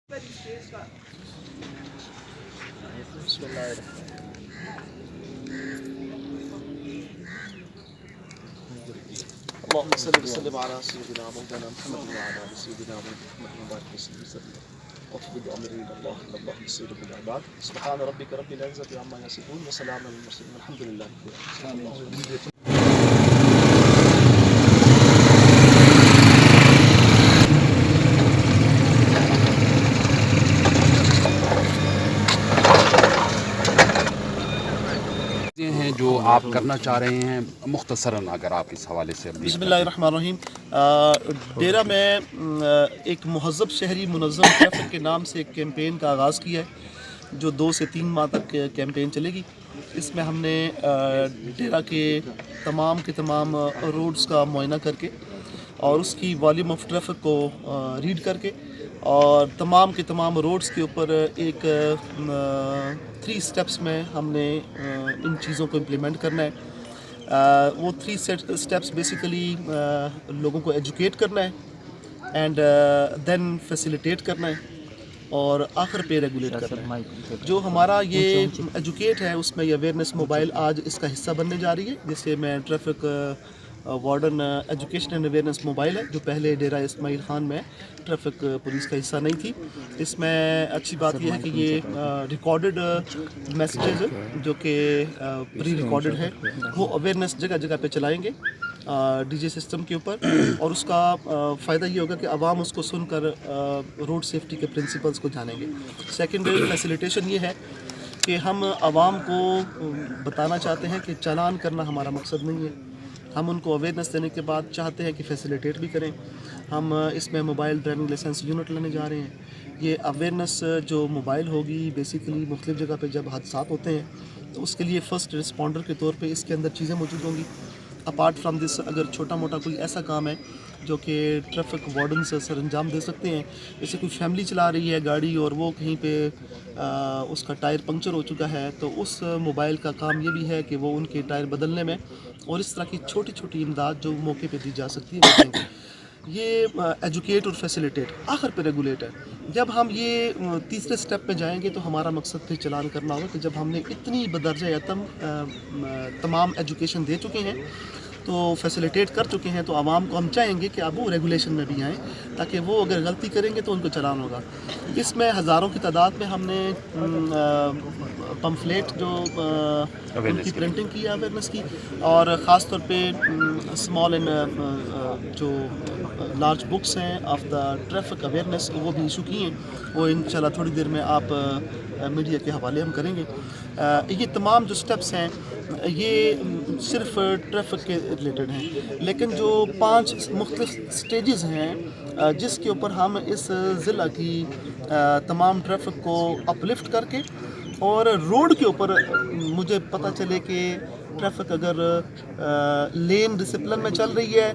بسم اللہ الرحمن اللهم صل وسلم على سيدنا مولانا محمد وعلى ال سيدنا محمد وبارك وسلم وفضل امر الله اللهم صل بالعباد سبحان ربك رب العزة عما يصفون وسلام على المرسلين والحمد لله رب العالمين. ہیں جو آپ کرنا چاہ رہے ہیں مختصراً اگر آپ اس حوالے سے بسم اللہ الرحمن الرحیم. ڈیرہ میں ایک مہذب شہری منظم ٹریفک کے نام سے ایک کیمپین کا آغاز کیا ہے جو 2 سے 3 ماہ تک کیمپین چلے گی. اس میں ہم نے ڈیرہ کے تمام روڈز کا معائنہ کر کے اور اس کی والیوم آف ٹریفک کو ریڈ کر کے اور تمام روڈز کے اوپر ایک 3 سٹیپس میں ہم نے ان چیزوں کو امپلیمنٹ کرنا ہے. وہ 3 سٹیپس بیسیکلی لوگوں کو ایجوکیٹ کرنا ہے اینڈ دین فیسیلیٹیٹ کرنا ہے اور آخر پہ ریگولیٹ کرنا ہے. جو ہمارا یہ ایجوکیٹ ہے اس میں یہ اویئرنیس موبائل آج اس کا حصہ بننے جا رہی ہے جسے میں traffic warden education and awareness mobile ہے جو پہلے ڈیرہ اسماعیل خان میں ٹریفک پولیس کا حصہ نہیں تھی. اس میں اچھی بات یہ ہے کہ یہ ریکارڈڈ میسیجز جو کہ پری ریکارڈڈ ہے وہ اویئرنیس جگہ جگہ پہ چلائیں گے ڈی جے سسٹم کے اوپر اور اس کا فائدہ یہ ہوگا کہ عوام اس کو سن کر روڈ سیفٹی کے پرنسپلز کو جانیں گے. سیکنڈری فیسیلیٹیشن یہ ہے کہ ہم عوام کو بتانا چاہتے ہیں کہ چالان کرنا ہمارا مقصد نہیں ہے. ہم ان کو اویئرنیس دینے کے بعد چاہتے ہیں کہ فیسیلیٹیٹ بھی کریں. ہم اس میں موبائل ڈرائیونگ لائسنس یونٹ لینے جا رہے ہیں. یہ اویئرنیس جو موبائل ہوگی بیسیکلی مختلف جگہ پہ جب حادثات ہوتے ہیں تو اس کے لیے فرسٹ رسپونڈر کے طور پہ اس کے اندر چیزیں موجود ہوں گی. اپارٹ فرام دس اگر چھوٹا موٹا کوئی ایسا کام ہے جو کہ ٹریفک وارڈن سے سر انجام دے سکتے ہیں, جیسے کوئی فیملی چلا رہی ہے گاڑی اور وہ کہیں پہ اس کا ٹائر پنکچر ہو چکا ہے تو اس موبائل کا کام یہ بھی ہے کہ وہ ان کے ٹائر بدلنے میں اور اس طرح کی چھوٹی چھوٹی امداد جو موقع پہ دی جا سکتی ہے. یہ ایجوکیٹ اور فیسیلیٹیٹ آخر پہ ریگولیٹ ہے. جب ہم یہ تیسرے سٹیپ پہ جائیں گے تو ہمارا مقصد پھر چلان کرنا ہوگا کہ جب ہم نے اتنی بدرجہ تمام ایجوکیشن دے چکے ہیں تو فیسیلیٹیٹ کر چکے ہیں تو عوام کو ہم چاہیں گے کہ اب وہ ریگولیشن میں بھی آئیں تاکہ وہ اگر غلطی کریں گے تو ان کو چلان ہوگا. اس میں ہزاروں کی تعداد میں ہم نے پمفلیٹ جو ان کی پرنٹنگ کی ہے اویئرنیس کی اور خاص طور پہ اسمال اینڈ جو لارج بکس ہیں آف دا ٹریفک اویئرنیس وہ بھی ایشو کی ہیں. وہ انشاءاللہ تھوڑی دیر میں آپ میڈیا کے حوالے ہم کریں گے. یہ تمام جو سٹیپس ہیں یہ صرف ٹریفک کے ریلیٹڈ ہیں لیکن جو 5 مختلف سٹیجز ہیں جس کے اوپر ہم اس ضلع کی تمام ٹریفک کو اپلفٹ کر کے اور روڈ کے اوپر مجھے پتہ چلے کہ ٹریفک اگر لین ڈسپلن میں چل رہی ہے,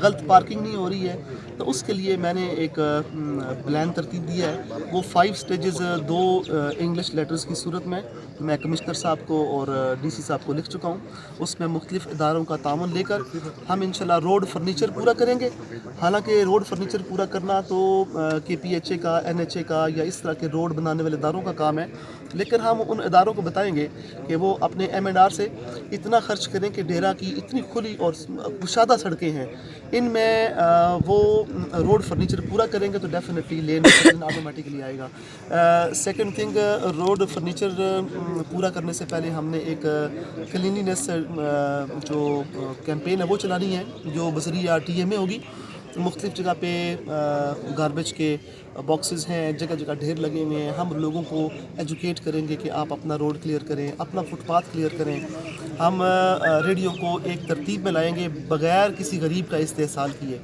غلط پارکنگ نہیں ہو رہی ہے, تو اس کے لیے میں نے ایک پلان ترتیب دیا ہے. وہ 5 سٹیجز 2 انگلش لیٹرز کی صورت میں کمشنر صاحب کو اور ڈی سی صاحب کو لکھ چکا ہوں. اس میں مختلف اداروں کا تعاون لے کر ہم انشاءاللہ روڈ فرنیچر پورا کریں گے. حالانکہ روڈ فرنیچر پورا کرنا تو کے پی ایچ اے کا, این ایچ اے کا یا اس طرح کے روڈ بنانے والے اداروں کا کام ہے, لیکن ہم ان اداروں کو بتائیں گے کہ وہ اپنے ایم اینڈ آر سے اتنا خرچ کریں کہ ڈیرہ کی اتنی کھلی اور کشادہ سڑکیں ہیں ان میں وہ روڈ فرنیچر پورا کریں گے تو ڈیفینیٹلی لین آٹومیٹکلی آئے گا. سیکنڈ تھنگ, روڈ فرنیچر پورا کرنے سے پہلے ہم نے ایک کلینینس جو کیمپین ہے وہ چلانی ہے جو بذریعہ ٹی ایم اے ہوگی. مختلف جگہ پہ گاربیج کے باکسز ہیں, جگہ جگہ ڈھیر لگے ہوئے ہیں. ہم لوگوں کو ایجوکیٹ کریں گے کہ آپ اپنا روڈ کلیئر کریں, اپنا فٹ پاتھ کلیئر کریں. ہم ریڈیو کو ایک ترتیب میں لائیں گے بغیر کسی غریب کا استحصال کیے.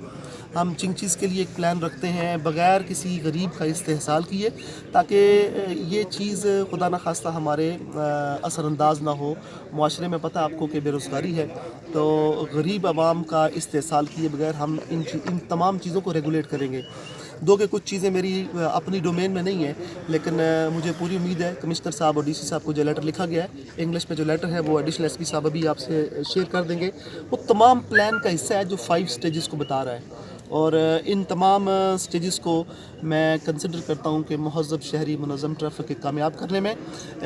ہم چنگچیز کے لیے ایک پلان رکھتے ہیں بغیر کسی غریب کا استحصال کیے تاکہ یہ چیز خدا نخواستہ ہمارے اثر انداز نہ ہو. معاشرے میں پتہ آپ کو کہ بے روزگاری ہے تو غریب عوام کا استحصال کیے بغیر ہم ان تمام چیزوں کو ریگولیٹ کریں گے. دو کہ کچھ چیزیں میری اپنی ڈومین میں نہیں ہیں لیکن مجھے پوری امید ہے کمشنر صاحب اور ڈی سی صاحب کو جو لیٹر لکھا گیا ہے انگلش میں جو لیٹر ہے وہ ایڈیشنل ایس پی صاحب ابھی آپ سے شیئر کر دیں گے. وہ تمام پلان کا حصہ ہے جو 5 سٹیجز کو بتا رہا ہے اور ان تمام سٹیجز کو میں کنسیڈر کرتا ہوں کہ مہذب شہری منظم ٹریفک کے کامیاب کرنے میں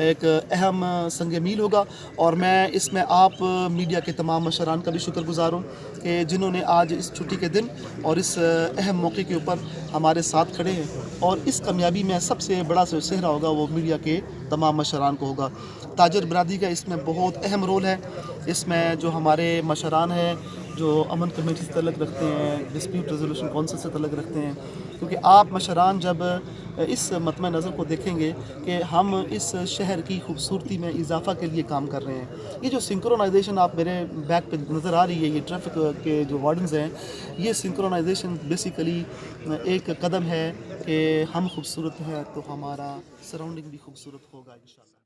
ایک اہم سنگ میل ہوگا. اور میں اس میں آپ میڈیا کے تمام مشران کا بھی شکر گزار ہوں کہ جنہوں نے آج اس چھٹی کے دن اور اس اہم موقع کے اوپر ہمارے ساتھ کھڑے ہیں. اور اس کامیابی میں سب سے بڑا سہرا ہوگا وہ میڈیا کے تمام مشران کو ہوگا. تاجر برادری کا اس میں بہت اہم رول ہے. اس میں جو ہمارے مشران ہیں جو امن کمیٹی سے تعلق رکھتے ہیں, ڈسپیوٹ ریزولوشن کونسل سے تعلق رکھتے ہیں, کیونکہ آپ مشران جب اس مطمع نظر کو دیکھیں گے کہ ہم اس شہر کی خوبصورتی میں اضافہ کے لیے کام کر رہے ہیں. یہ جو سنکرونائزیشن آپ میرے بیک پہ نظر آ رہی ہے, یہ ٹریفک کے جو وارڈنز ہیں, یہ سنکرونائزیشن بیسیکلی ایک قدم ہے کہ ہم خوبصورت ہیں تو ہمارا سراؤنڈنگ بھی خوبصورت ہوگا انشاءاللہ.